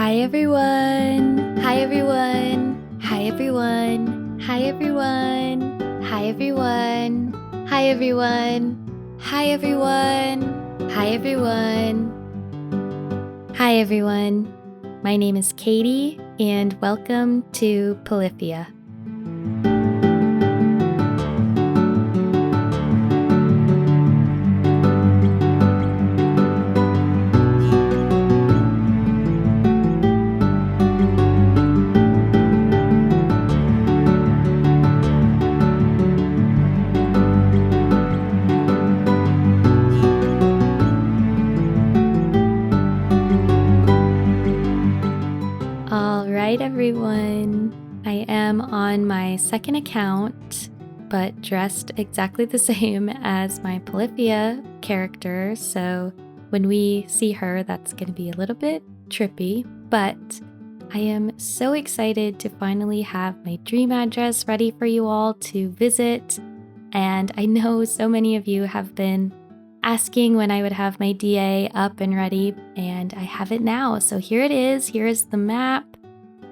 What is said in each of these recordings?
Hi everyone! Hi everyone! Hi everyone! Hi everyone! Hi everyone! Hi everyone! Hi everyone! Hi everyone! Hi everyone! My name is Katy and welcome to Polyphia. Alright everyone, I am on my second account, but dressed exactly the same as my Polyphia character, so when we see her that's going to be a little bit trippy, but I am so excited to finally have my dream address ready for you all to visit, and I know so many of you have been asking when I would have my DA up and ready, and I have it now. So here it is. Here is the map.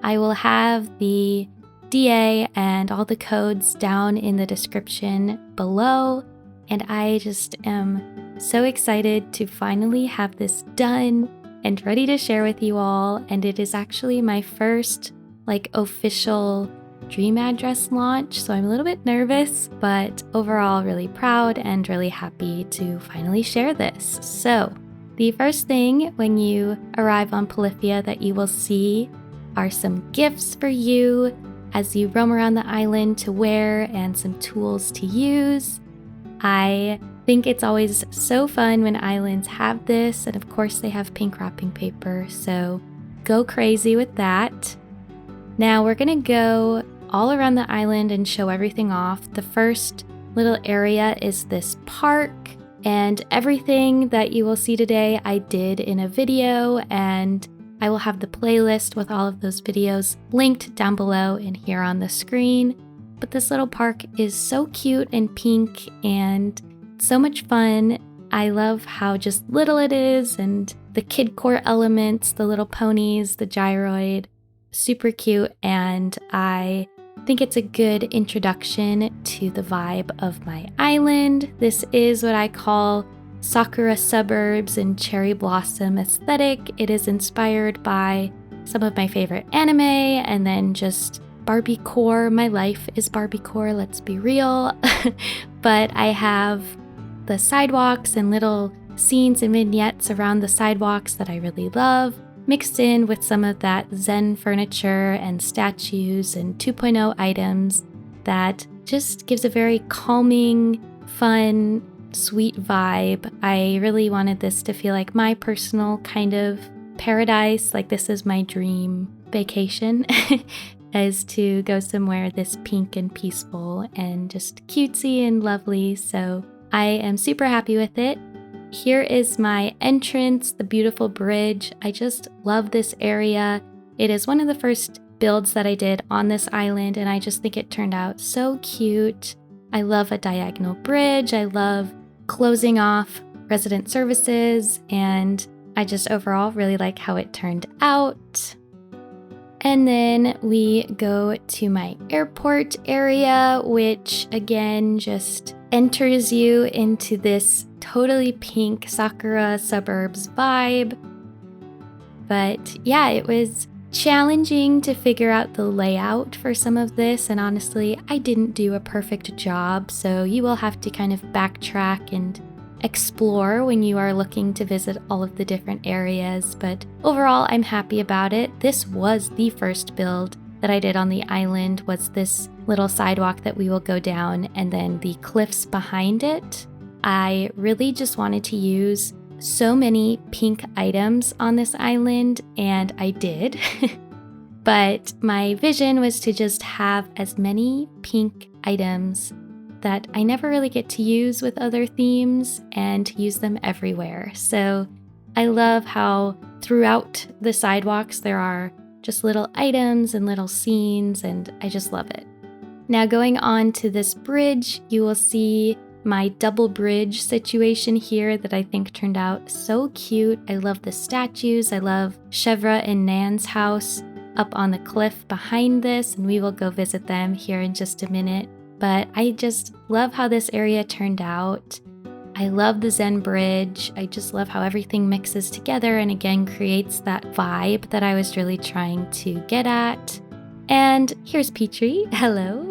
I will have the DA and all the codes down in the description below, and I just am so excited to finally have this done and ready to share with you all. And it is actually my first official dream address launch, so I'm a little bit nervous, but overall really proud and really happy to finally share this. So the first thing when you arrive on Polyphia that you will see are some gifts for you as you roam around the island to wear and some tools to use. I think it's always so fun when islands have this, and of course they have pink wrapping paper, so go crazy with that. Now we're gonna go all around the island and show everything off. The first little area is this park, and everything that you will see today I did in a video, and I will have the playlist with all of those videos linked down below and here on the screen. But this little park is so cute and pink and so much fun. I love how just little it is, and the kid core elements, the little ponies, the gyroid, super cute, and I think it's a good introduction to the vibe of my island. This is what I call Sakura suburbs and cherry blossom aesthetic. It is inspired by some of my favorite anime and then just Barbie core. My life is Barbie core, let's be real. But I have the sidewalks and little scenes and vignettes around the sidewalks that I really love, mixed in with some of that Zen furniture and statues and 2.0 items that just gives a very calming, fun, sweet vibe. I really wanted this to feel like my personal kind of paradise, like this is my dream vacation, is to go somewhere this pink and peaceful and just cutesy and lovely. So I am super happy with it. Here is my entrance, the beautiful bridge. I just love this area. It is one of the first builds that I did on this island, and I just think it turned out so cute. I love a diagonal bridge. I love closing off resident services, and I just overall really like how it turned out. And then we go to my airport area, which again just enters you into this totally pink Sakura suburbs vibe. But yeah, it was challenging to figure out the layout for some of this, and honestly, I didn't do a perfect job, so you will have to kind of backtrack and explore when you are looking to visit all of the different areas, but overall I'm happy about it. This was the first build that I did on the island, was this little sidewalk that we will go down and then the cliffs behind it. I really just wanted to use so many pink items on this island, and I did. But my vision was to just have as many pink items that I never really get to use with other themes and use them everywhere. So I love how throughout the sidewalks there are just little items and little scenes, and I just love it. Now going on to this bridge, you will see my double bridge situation here that I think turned out so cute. I love the statues. I love Chevre and Nan's house up on the cliff behind this, and we will go visit them here in just a minute. But I just love how this area turned out. I love the Zen bridge. I just love how everything mixes together and again creates that vibe that I was really trying to get at. And here's Petrie. Hello.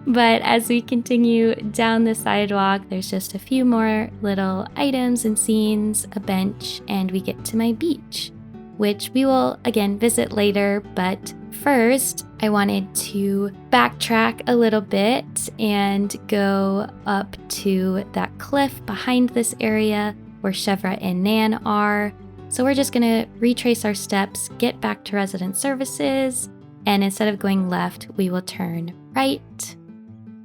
But as we continue down the sidewalk, there's just a few more little items and scenes, a bench, and we get to my beach, which we will again visit later. But first, I wanted to backtrack a little bit and go up to that cliff behind this area where Chevre and Nan are. So we're just gonna retrace our steps, get back to resident services, and instead of going left, we will turn right.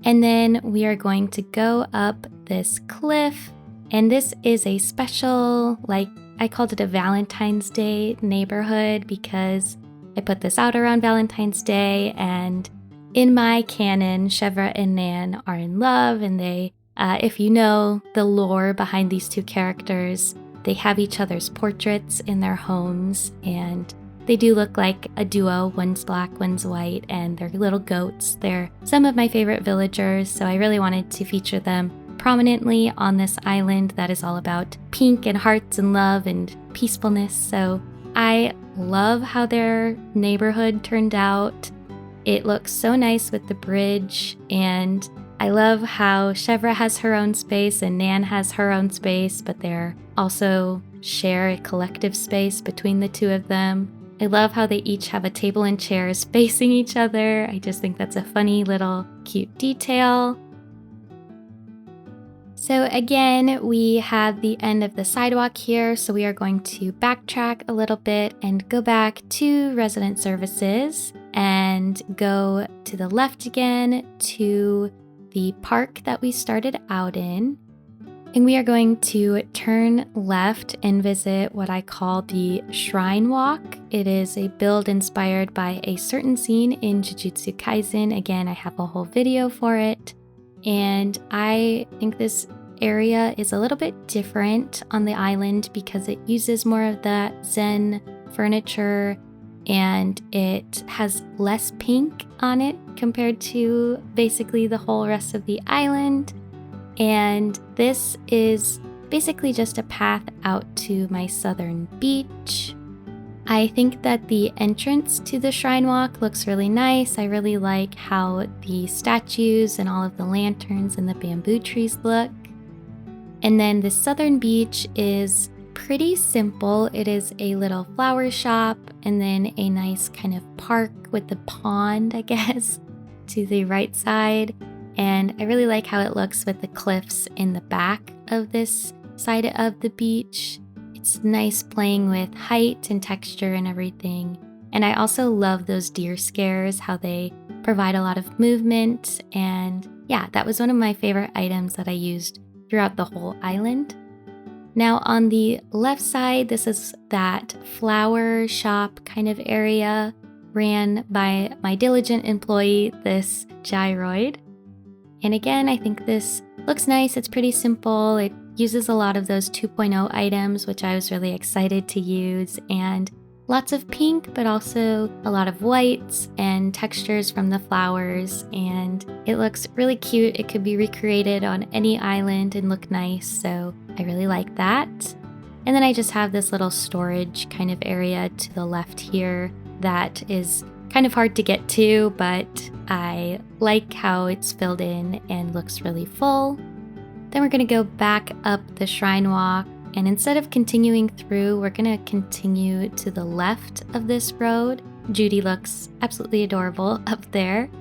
And then we are going to go up this cliff. And this is a special, I called it a Valentine's Day neighborhood because I put this out around Valentine's Day. And in my canon, Chevre and Nan are in love. And they, if you know the lore behind these two characters, they have each other's portraits in their homes. And they do look like a duo. One's black, one's white, and they're little goats. They're some of my favorite villagers, so I really wanted to feature them prominently on this island that is all about pink and hearts and love and peacefulness. So I love how their neighborhood turned out. It looks so nice with the bridge, and I love how Chevre has her own space and Nan has her own space, but they're also share a collective space between the two of them. I love how they each have a table and chairs facing each other. I just think that's a funny little cute detail. So again, we have the end of the sidewalk here, so we are going to backtrack a little bit and go back to resident services and go to the left again to the park that we started out in. And we are going to turn left and visit what I call the Shrine Walk. It is a build inspired by a certain scene in Jujutsu Kaisen. Again, I have a whole video for it. And I think this area is a little bit different on the island because it uses more of that Zen furniture and it has less pink on it compared to basically the whole rest of the island. And this is basically just a path out to my southern beach. I think that the entrance to the Shrine Walk looks really nice. I really like how the statues and all of the lanterns and the bamboo trees look. And then the southern beach is pretty simple. It is a little flower shop and then a nice kind of park with the pond, I guess, to the right side. And I really like how it looks with the cliffs in the back of this side of the beach. It's nice playing with height and texture and everything. And I also love those deer scares, how they provide a lot of movement. And yeah, that was one of my favorite items that I used throughout the whole island. Now on the left side, this is that flower shop kind of area ran by my diligent employee, this gyroid. And again, I think this looks nice. It's pretty simple. It uses a lot of those 2.0 items, which I was really excited to use, and lots of pink, but also a lot of whites and textures from the flowers. And it looks really cute. It could be recreated on any island and look nice. So I really like that. And then I just have this little storage kind of area to the left here that is kind of hard to get to, but I like how it's filled in and looks really full. Then we're going to go back up the Shrine Walk, and instead of continuing through, we're going to continue to the left of this road. Judy looks absolutely adorable up there.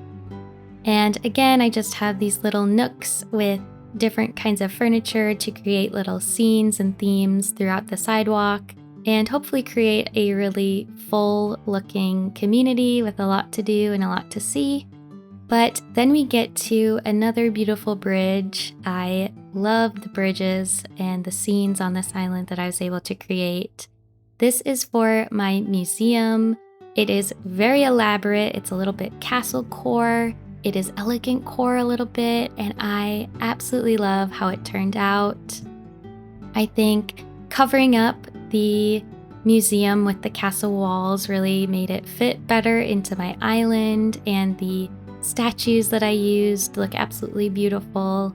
And again, I just have these little nooks with different kinds of furniture to create little scenes and themes throughout the sidewalk, and hopefully create a really full looking community with a lot to do and a lot to see. But then we get to another beautiful bridge. I love the bridges and the scenes on this island that I was able to create. This is for my museum. It is very elaborate. It's a little bit castle core, It is elegant core a little bit, and I absolutely love how it turned out. I think covering up the museum with the castle walls really made it fit better into my island, and the statues that I used look absolutely beautiful.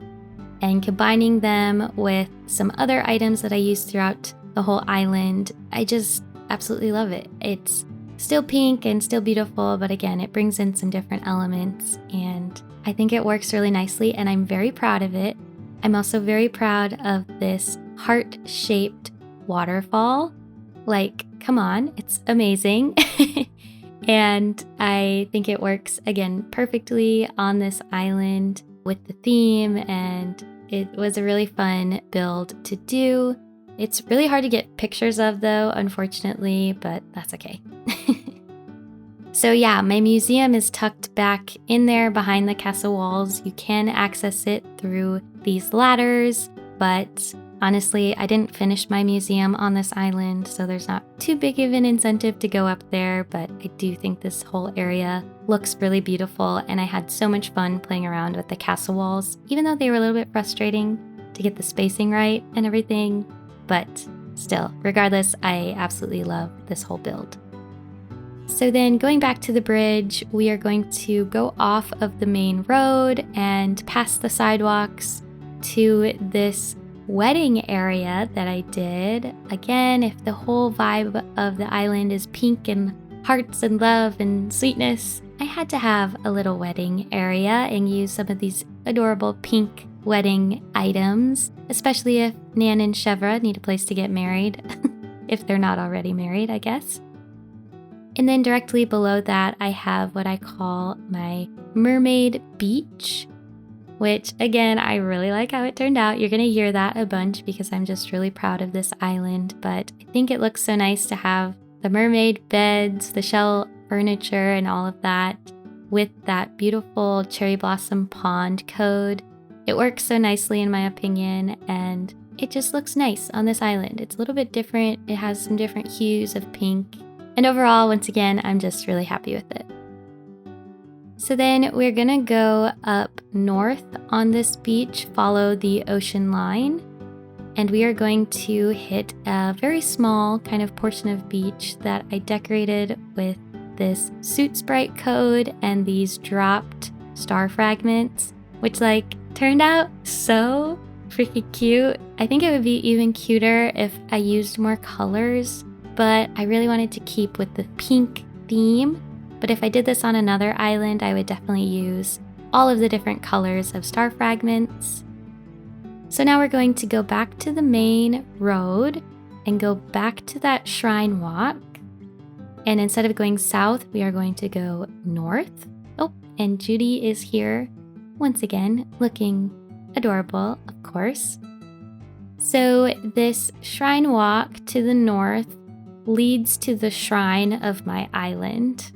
And combining them with some other items that I used throughout the whole island, I just absolutely love it. It's still pink and still beautiful, but again, it brings in some different elements, and I think it works really nicely, and I'm very proud of it. I'm also very proud of this heart-shaped waterfall. Like, come on, it's amazing. And I think it works, again, perfectly on this island with the theme, and it was a really fun build to do. It's really hard to get pictures of, though, unfortunately, but that's okay. So yeah, my museum is tucked back in there behind the castle walls. You can access it through these ladders, but honestly, I didn't finish my museum on this island, so there's not too big of an incentive to go up there, but I do think this whole area looks really beautiful, and I had so much fun playing around with the castle walls, even though they were a little bit frustrating to get the spacing right and everything, but still, regardless, I absolutely love this whole build. So then going back to the bridge, we are going to go off of the main road and past the sidewalks to this wedding area that I did. Again, if the whole vibe of the island is pink and hearts and love and sweetness, I had to have a little wedding area and use some of these adorable pink wedding items, especially if Nan and Chevre need a place to get married, if they're not already married, I guess. And then directly below that, I have what I call my Mermaid Beach, which again, I really like how it turned out. You're going to hear that a bunch because I'm just really proud of this island, but I think it looks so nice to have the mermaid beds, the shell furniture, and all of that with that beautiful cherry blossom pond code. It works so nicely in my opinion, and it just looks nice on this island. It's a little bit different. It has some different hues of pink. And overall, once again, I'm just really happy with it. So then we're gonna go up north on this beach, follow the ocean line, and we are going to hit a very small kind of portion of beach that I decorated with this Soot Sprite code and these dropped star fragments, which turned out so freaking cute. I think it would be even cuter if I used more colors, but I really wanted to keep with the pink theme. But if I did this on another island, I would definitely use all of the different colors of star fragments. So now we're going to go back to the main road and go back to that shrine walk. And instead of going south, we are going to go north. Oh, and Judy is here once again, looking adorable, of course. So this shrine walk to the north leads to the shrine of my island.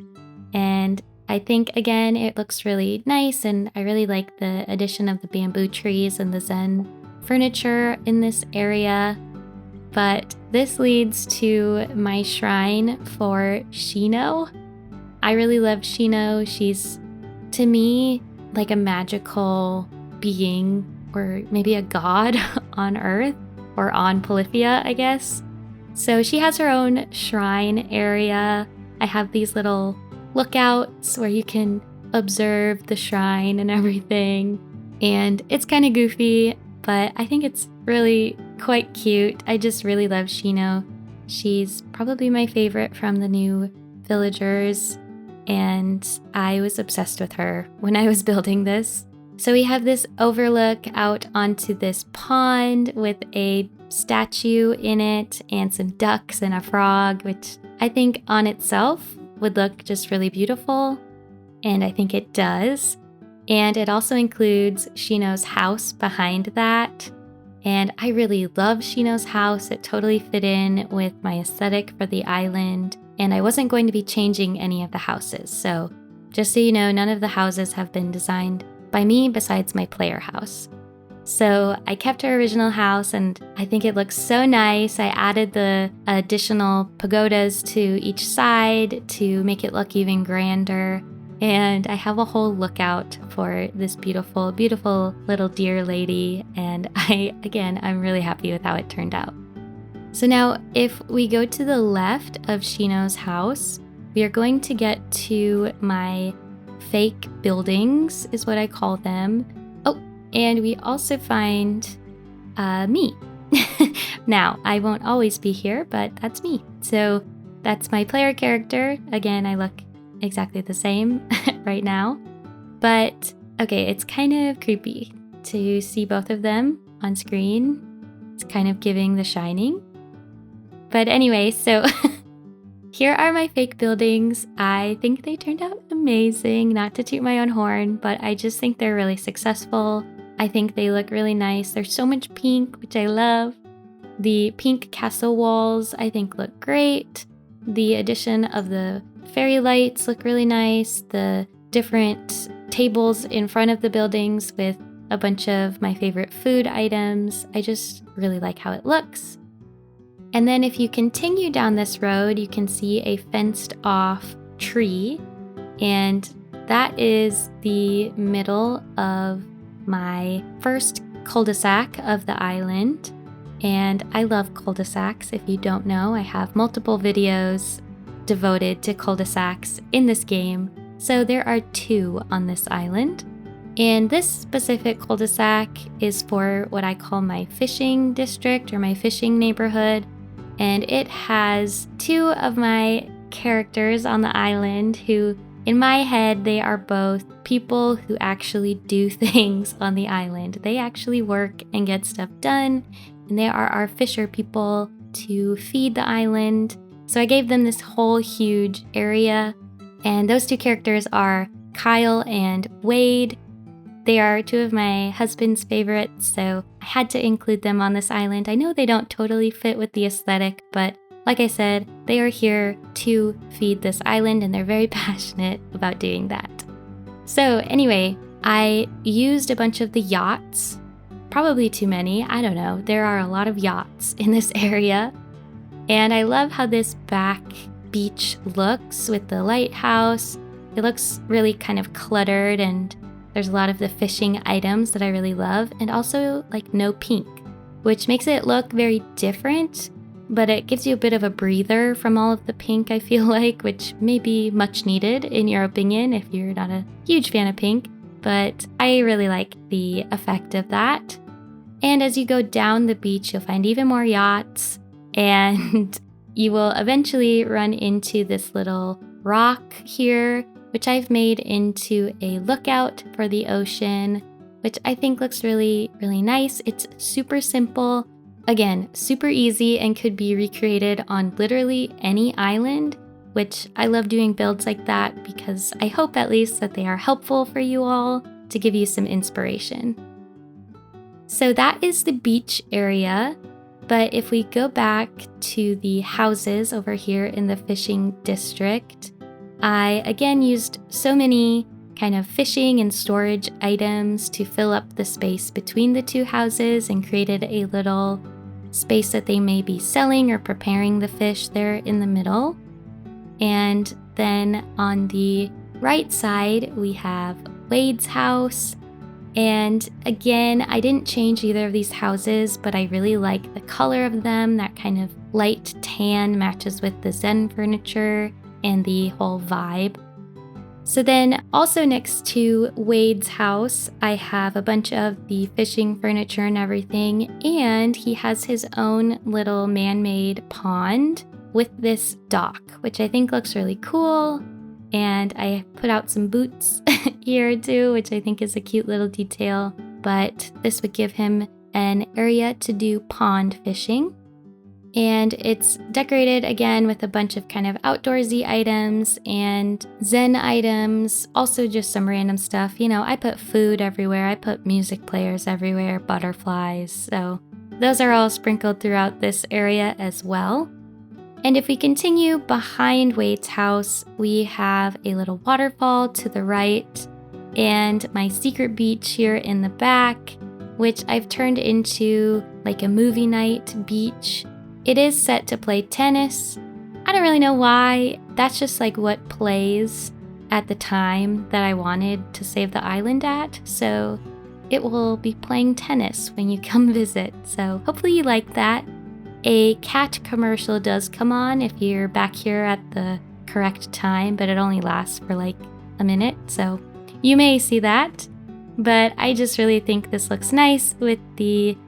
And I think, again, it looks really nice, and I really like the addition of the bamboo trees and the Zen furniture in this area. But this leads to my shrine for Shino. I really love Shino. She's, to me, like a magical being, or maybe a god on Earth, or on Polyphia, I guess. So she has her own shrine area. I have these little lookouts where you can observe the shrine and everything. And it's kind of goofy, but I think it's really quite cute. I just really love Shino. She's probably my favorite from the new villagers, and I was obsessed with her when I was building this. So we have this overlook out onto this pond with a statue in it and some ducks and a frog, which I think on itself would look just really beautiful, and I think it does. And it also includes Shino's house behind that, and I really love Shino's house. It totally fit in with my aesthetic for the island, and I wasn't going to be changing any of the houses. So just so you know, none of the houses have been designed by me besides my player house. So I kept her original house, and I think it looks so nice. I added the additional pagodas to each side to make it look even grander. And I have a whole lookout for this beautiful, beautiful little deer lady. And I'm really happy with how it turned out. So now if we go to the left of Shino's house, we are going to get to my fake buildings, is what I call them. Oh, and we also find me. Now, I won't always be here, but that's me. So that's my player character. Again, I look exactly the same right now. But okay, it's kind of creepy to see both of them on screen. It's kind of giving The Shining. But anyway, so here are my fake buildings. I think they turned out amazing, not to toot my own horn, but I just think they're really successful. I think they look really nice. There's so much pink, which I love. The pink castle walls, I think, look great. The addition of the fairy lights look really nice. The different tables in front of the buildings with a bunch of my favorite food items. I just really like how it looks. And then if you continue down this road, you can see a fenced off tree. And that is the middle of my first cul-de-sac of the island. And I love cul-de-sacs. If you don't know, I have multiple videos devoted to cul-de-sacs in this game. So there are 2 on this island. And this specific cul-de-sac is for what I call my fishing district or my fishing neighborhood. And it has 2 of my characters on the island who, in my head, they are both people who actually do things on the island. They actually work and get stuff done, and they are our fisher people to feed the island. So I gave them this whole huge area, and those 2 characters are Kyle and Wade. They are 2 of my husband's favorites, so I had to include them on this island. I know they don't totally fit with the aesthetic, but like I said, they are here to feed this island, and they're very passionate about doing that. So anyway, I used a bunch of the yachts, probably too many, I don't know. There are a lot of yachts in this area, and I love how this back beach looks with the lighthouse. It looks really kind of cluttered, and there's a lot of the fishing items that I really love, and also like no pink, which makes it look very different, but it gives you a bit of a breather from all of the pink, I feel like, which may be much needed in your opinion if you're not a huge fan of pink, but I really like the effect of that. And as you go down the beach, you'll find even more yachts, and you will eventually run into this little rock here, which I've made into a lookout for the ocean, which I think looks really, really nice. It's super simple. Again, super easy and could be recreated on literally any island, which I love doing builds like that because I hope at least that they are helpful for you all to give you some inspiration. So that is the beach area. But if we go back to the houses over here in the fishing district, I again used so many kind of fishing and storage items to fill up the space between the 2 houses and created a little space that they may be selling or preparing the fish there in the middle. And then on the right side, we have Wade's house. And again, I didn't change either of these houses, but I really like the color of them. That kind of light tan matches with the Zen furniture and the whole vibe. So then also next to Wade's house, I have a bunch of the fishing furniture and everything, and he has his own little man-made pond with this dock, which I think looks really cool. And I put out some boots here too, which I think is a cute little detail, but this would give him an area to do pond fishing. And it's decorated again with a bunch of kind of outdoorsy items and Zen items, also just some random stuff. You know, I put food everywhere, I put music players everywhere, butterflies, so those are all sprinkled throughout this area as well. And if we continue behind Wade's house, we have a little waterfall to the right and my secret beach here in the back, which I've turned into like a movie night beach. It is set to play tennis. I don't really know why. That's just like what plays at the time that I wanted to save the island at, so it will be playing tennis when you come visit. So hopefully you like that. A cat commercial does come on if you're back here at the correct time, but it only lasts for like a minute, so you may see that. But I just really think this looks nice with the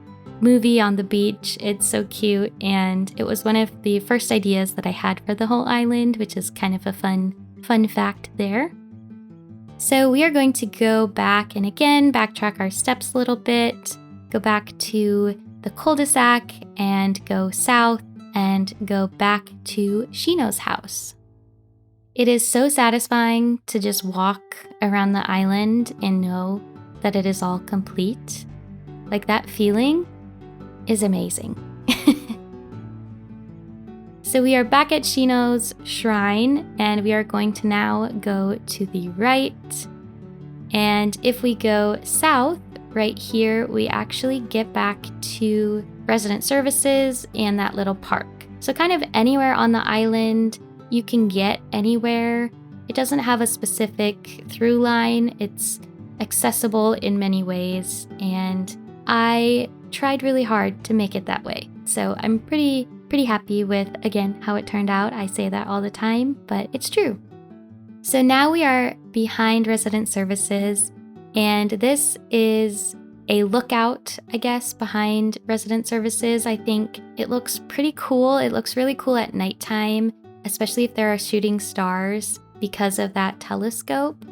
movie on the beach. It's so cute, and it was one of the first ideas that I had for the whole island, which is kind of a fun fact there. So we are going to go back and again backtrack our steps a little bit, go back to the cul-de-sac and go south and go back to Shino's house. It is so satisfying to just walk around the island and know that it is all complete. Like, that feeling is amazing. So we are back at Shino's shrine, and we are going to now go to the right. And if we go south, right here, we actually get back to resident services and that little park. So kind of anywhere on the island, you can get anywhere. It doesn't have a specific through line. It's accessible in many ways, and I tried really hard to make it that way. So I'm pretty happy with, again, how it turned out. I say that all the time, but it's true. So now we are behind resident services, and this is a lookout, I guess, behind resident services. I think it looks pretty cool. It looks really cool at nighttime, especially if there are shooting stars because of that telescope.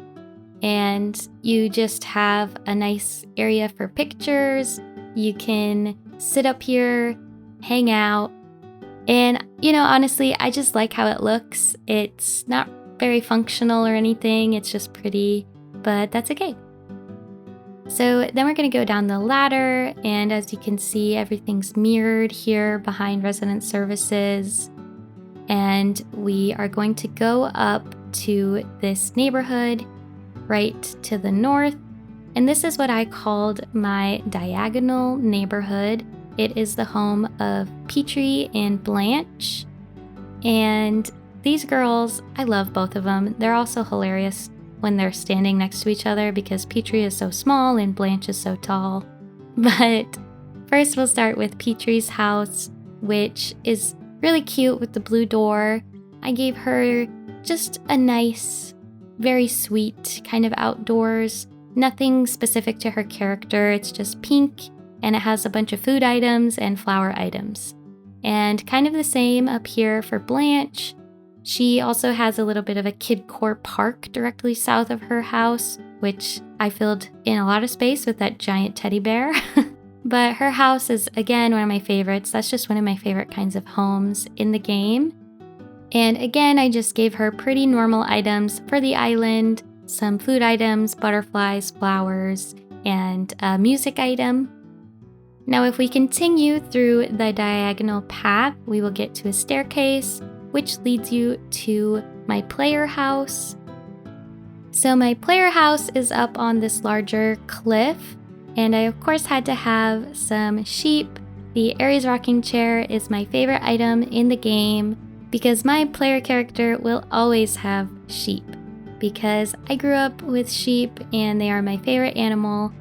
And you just have a nice area for pictures. You can sit up here, hang out. And, honestly, I just like how it looks. It's not very functional or anything. It's just pretty, but that's okay. So then we're going to go down the ladder. And as you can see, everything's mirrored here behind resident services. And we are going to go up to this neighborhood right to the north. And this is what I called my diagonal neighborhood. It is the home of Petrie and Blanche. And these girls, I love both of them. They're also hilarious when they're standing next to each other because Petrie is so small and Blanche is so tall. But first we'll start with Petrie's house, which is really cute with the blue door. I gave her just a nice, very sweet kind of outdoors. Nothing specific to her character. It's just pink, and it has a bunch of food items and flower items. And kind of the same up here for Blanche. She also has a little bit of a kidcore park directly south of her house, which I filled in a lot of space with that giant teddy bear. But her house is, again, one of my favorites. That's just one of my favorite kinds of homes in the game. And again, I just gave her pretty normal items for the island, some food items, butterflies, flowers, and a music item. Now, if we continue through the diagonal path, we will get to a staircase, which leads you to my player house. So my player house is up on this larger cliff, and I of course had to have some sheep. The Aries rocking chair is my favorite item in the game because my player character will always have sheep because I grew up with sheep and they are my favorite animal.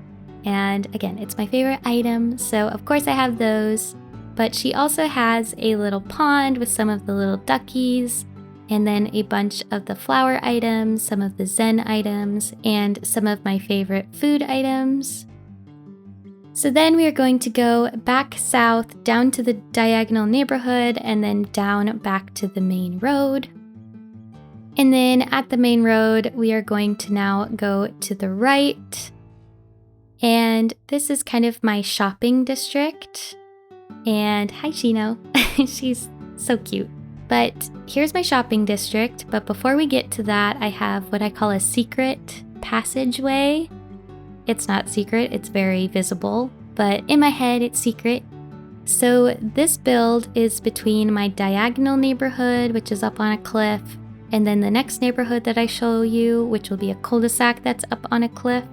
And again, it's my favorite item, so of course I have those. But she also has a little pond with some of the little duckies, and then a bunch of the flower items, some of the Zen items, and some of my favorite food items. So then we are going to go back south, down to the diagonal neighborhood, and then down back to the main road. And then at the main road, we are going to now go to the right. And this is kind of my shopping district. And hi, Shino. She's so cute. But here's my shopping district. But before we get to that, I have what I call a secret passageway. It's not secret, it's very visible. But in my head, it's secret. So this build is between my diagonal neighborhood, which is up on a cliff, and then the next neighborhood that I show you, which will be a cul-de-sac that's up on a cliff.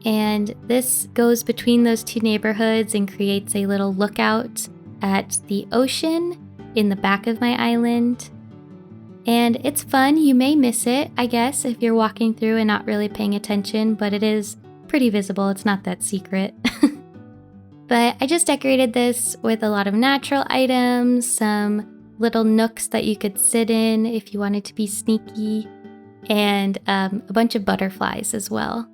And this goes between those two neighborhoods and creates a little lookout at the ocean in the back of my island. And it's fun. You may miss it, I guess, if you're walking through and not really paying attention, but it is pretty visible. It's not that secret. But I just decorated this with a lot of natural items, some little nooks that you could sit in if you wanted to be sneaky, and a bunch of butterflies as well.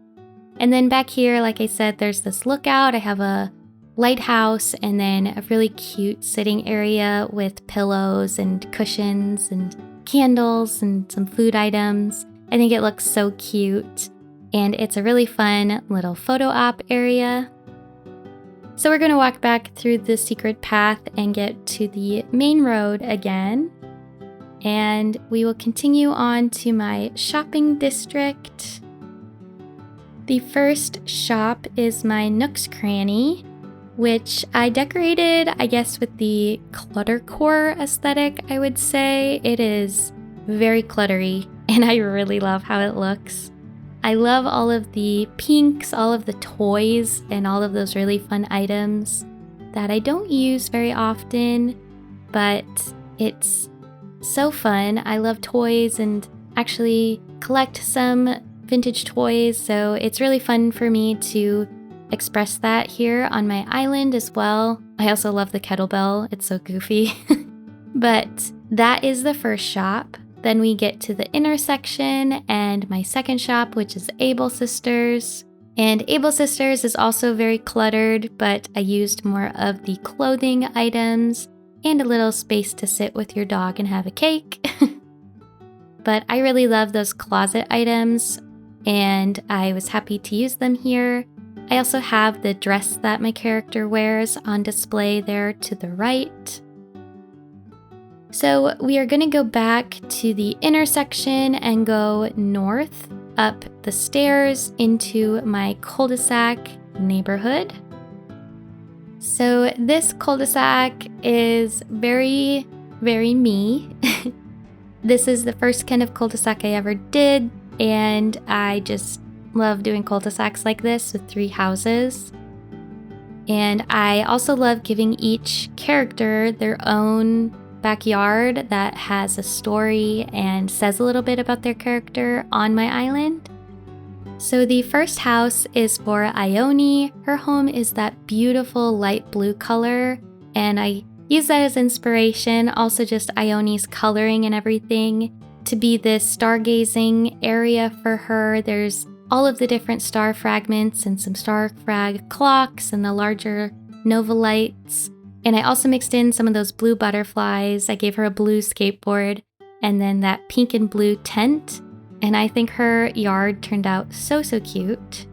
And then back here, like I said, there's this lookout. I have a lighthouse and then a really cute sitting area with pillows and cushions and candles and some food items. I think it looks so cute, and it's a really fun little photo op area. So we're going to walk back through the secret path and get to the main road again. And we will continue on to my shopping district. The first shop is my Nook's Cranny, which I decorated, I guess, with the cluttercore aesthetic, I would say. It is very cluttery, and I really love how it looks. I love all of the pinks, all of the toys, and all of those really fun items that I don't use very often, but it's so fun. I love toys and actually collect some vintage toys, so it's really fun for me to express that here on my island as well. I also love the kettlebell. It's so goofy. But that is the first shop. Then we get to the intersection and my second shop, which is Able Sisters. And Able Sisters is also very cluttered, but I used more of the clothing items and a little space to sit with your dog and have a cake. But I really love those closet items, and I was happy to use them here. I also have the dress that my character wears on display there to the right. So we are going to go back to the intersection and go north up the stairs into my Cul-De-Sac Neighborhood. So this cul-de-sac is very, very me. This is the first kind of cul-de-sac I ever did, and I just love doing cul-de-sacs like this with 3 houses. And I also love giving each character their own backyard that has a story and says a little bit about their character on my island. So the first house is for Ione. Her home is that beautiful light blue color, and I use that as inspiration, also just Ione's coloring and everything, to be this stargazing area for her. There's all of the different star fragments and some star frag clocks and the larger nova lights. And I also mixed in some of those blue butterflies. I gave her a blue skateboard and then that pink and blue tent. And I think her yard turned out so, so cute.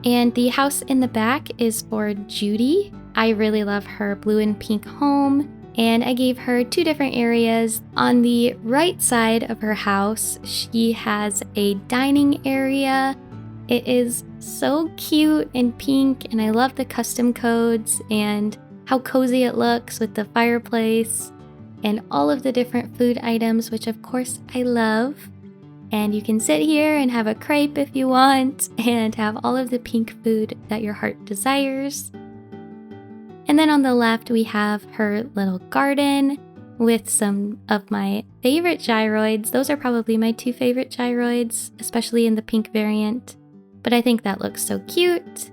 And the house in the back is for Judy. I really love her blue and pink home. And I gave her 2 different areas. On the right side of her house, she has a dining area. It is so cute and pink, and I love the custom codes and how cozy it looks with the fireplace and all of the different food items, which of course I love. And you can sit here and have a crepe if you want and have all of the pink food that your heart desires. And then on the left, we have her little garden with some of my favorite gyroids. Those are probably my 2 favorite gyroids, especially in the pink variant. But I think that looks so cute.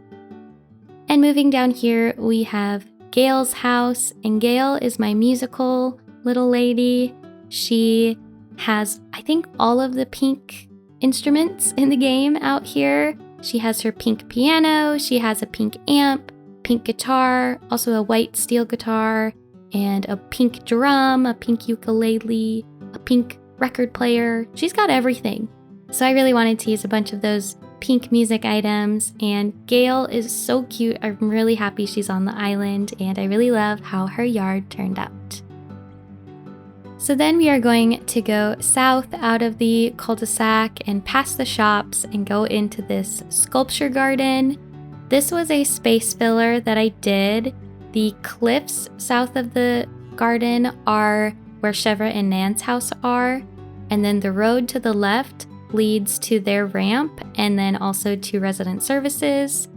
And moving down here, we have Gail's house. And Gail is my musical little lady. She has, I think, all of the pink instruments in the game out here. She has her pink piano. She has a pink amp, pink guitar, also a white steel guitar, and a pink drum, a pink ukulele, a pink record player. She's got everything. So I really wanted to use a bunch of those pink music items, and Gail is so cute. I'm really happy she's on the island, and I really love how her yard turned out. So then we are going to go south out of the cul-de-sac and past the shops and go into this sculpture garden. This was a space filler that I did. The cliffs south of the garden are where Chevre and Nan's house are, and then the road to the left leads to their ramp and then also to resident services.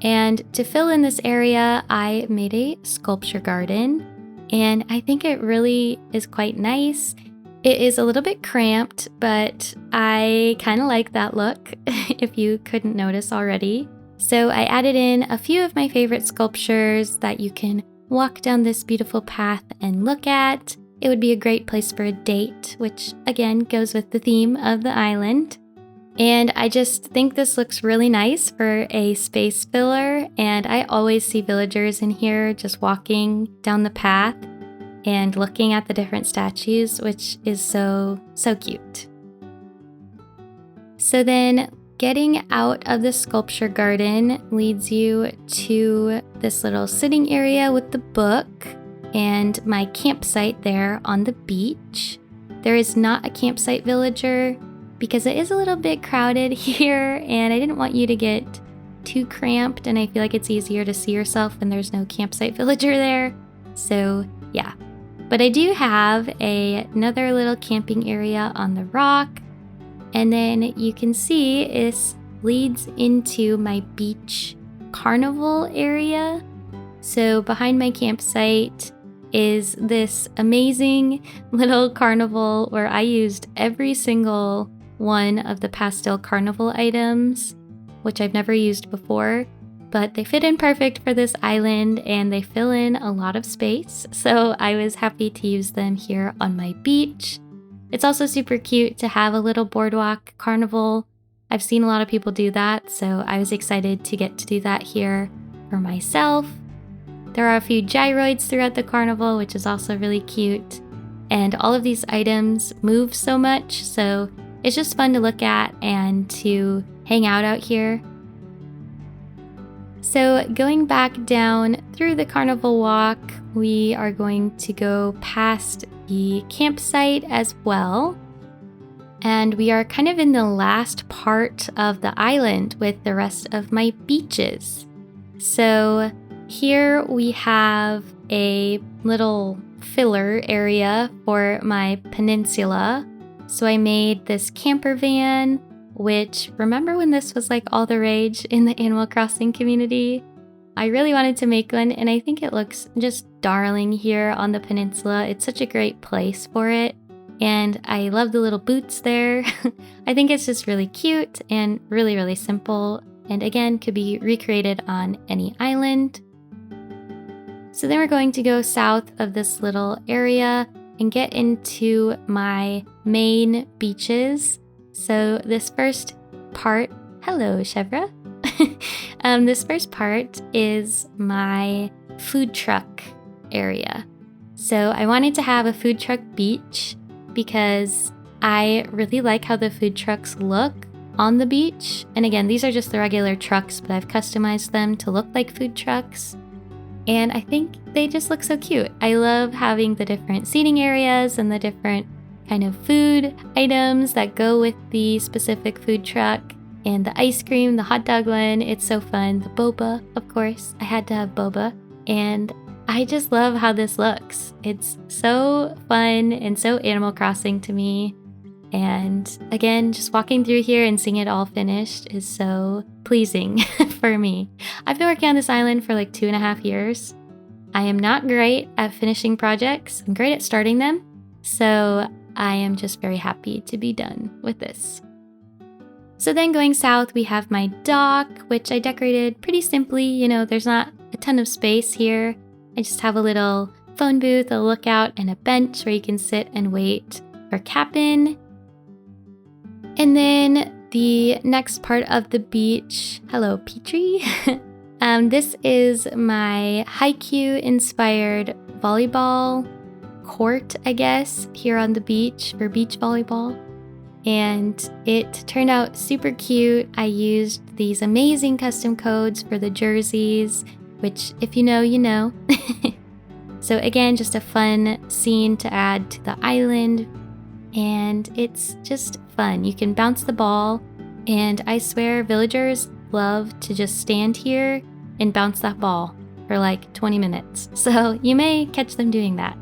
And to fill in this area, I made a sculpture garden. and I think it really is quite nice. It is a little bit cramped, but I kind of like that look, if you couldn't notice already. So I added in a few of my favorite sculptures that you can walk down this beautiful path and look at. It would be a great place for a date, which again goes with the theme of the island. And I just think this looks really nice for a space filler, and I always see villagers in here just walking down the path and looking at the different statues, which is so cute. So then getting out of the sculpture garden leads you to this little sitting area with the book and my campsite there on the beach. There is not a campsite villager because it is a little bit crowded here, and I didn't want you to get too cramped, and I feel like it's easier to see yourself when there's no campsite villager there. So yeah. But I do have another little camping area on the rock, and then you can see it leads into my beach carnival area. So behind my campsite is this amazing little carnival where I used every single one of the pastel carnival items, which I've never used before. But they fit in perfect for this island and they fill in a lot of space, so I was happy to use them here on my beach. It's also super cute to have a little boardwalk carnival. I've seen a lot of people do that, so I was excited to get to do that here for myself. There are a few gyroids throughout the carnival, which is also really cute. And all of these items move so much, so it's just fun to look at and to hang out here. So going back down through the carnival walk, we are going to go past the campsite as well. And we are kind of in the last part of the island with the rest of my beaches. So here we have a little filler area for my peninsula. So I made this camper van, which, remember when this was like all the rage in the Animal Crossing community? I really wanted to make one, and I think it looks just darling here on the peninsula. It's such a great place for it, and I love the little boots there. I think it's just really cute and really simple, and again, could be recreated on any island. So then we're going to go south of this little area and get into my main beaches. So this first part, hello Chevre. This first part is my food truck area. So I wanted to have a food truck beach because I really like how the food trucks look on the beach. And again, these are just the regular trucks, but I've customized them to look like food trucks. And I think they just look so cute. I love having the different seating areas and the different kind of food items that go with the specific food truck, and the ice cream, the hot dog one, it's so fun. The boba, of course, I had to have boba, and I just love how this looks. It's so fun and so Animal Crossing to me, and again, just walking through here and seeing it all finished is so pleasing for me. I've been working on this island for like 2.5 years. I am not great at finishing projects. I'm great at starting them, so I am just very happy to be done with this. So then going south, we have my dock, which I decorated pretty simply. You know, there's not a ton of space here. I just have a little phone booth, a lookout, and a bench where you can sit and wait for Cap'n. And then the next part of the beach, hello Petrie. This is my Haikyu inspired volleyball court, I guess, here on the beach for beach volleyball. And it turned out super cute. I used these amazing custom codes for the jerseys, which if you know, you know. So again, just a fun scene to add to the island. And it's just fun. You can bounce the ball, and I swear villagers love to just stand here and bounce that ball for like 20 minutes. So you may catch them doing that.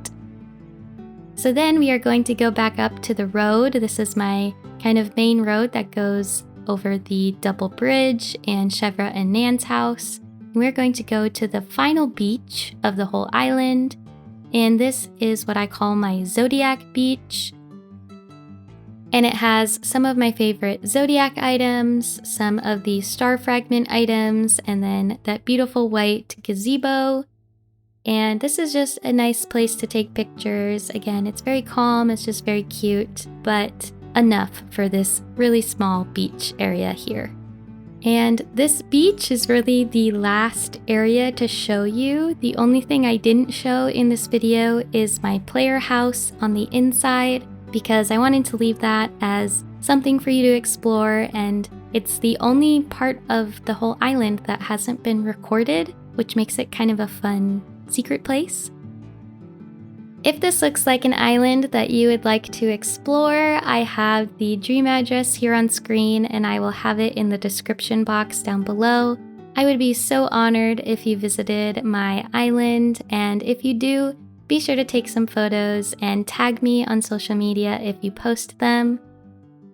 So then we are going to go back up to the road. This is my kind of main road that goes over the double bridge and Chevre and Nan's house. We're going to go to the final beach of the whole island. and this is what I call my Zodiac Beach. And it has some of my favorite Zodiac items, some of the star fragment items, and then that beautiful white gazebo. And this is just a nice place to take pictures. Again, it's very calm, it's just very cute, but enough for this really small beach area here. And this beach is really the last area to show you. The only thing I didn't show in this video is my player house on the inside, because I wanted to leave that as something for you to explore, and it's the only part of the whole island that hasn't been recorded, which makes it kind of a fun secret place. If this looks like an island that you would like to explore, I have the dream address here on screen, and I will have it in the description box down below. I would be so honored if you visited my island, and if you do, be sure to take some photos and tag me on social media if you post them.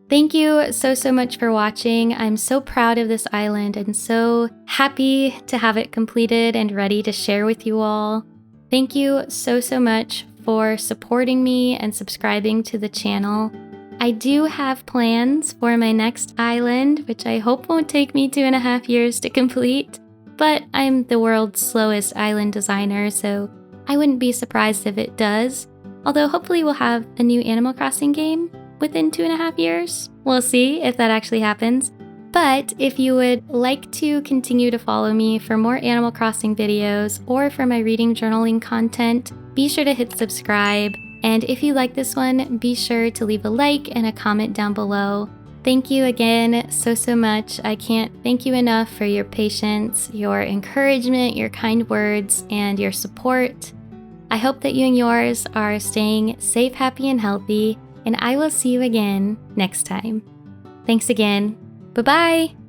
Thank you so much for watching. I'm so proud of this island and so happy to have it completed and ready to share with you all. Thank you so much for supporting me and subscribing to the channel. I do have plans for my next island, which I hope won't take me 2.5 years to complete, but I'm the world's slowest island designer, so I wouldn't be surprised if it does, although hopefully we'll have a new Animal Crossing game within 2.5 years. We'll see if that actually happens. But if you would like to continue to follow me for more Animal Crossing videos or for my reading journaling content, be sure to hit subscribe. And if you like this one, be sure to leave a like and a comment down below. Thank you again so much. I can't thank you enough for your patience, your encouragement, your kind words, and your support. I hope that you and yours are staying safe, happy, and healthy, and I will see you again next time. Thanks again. Bye-bye!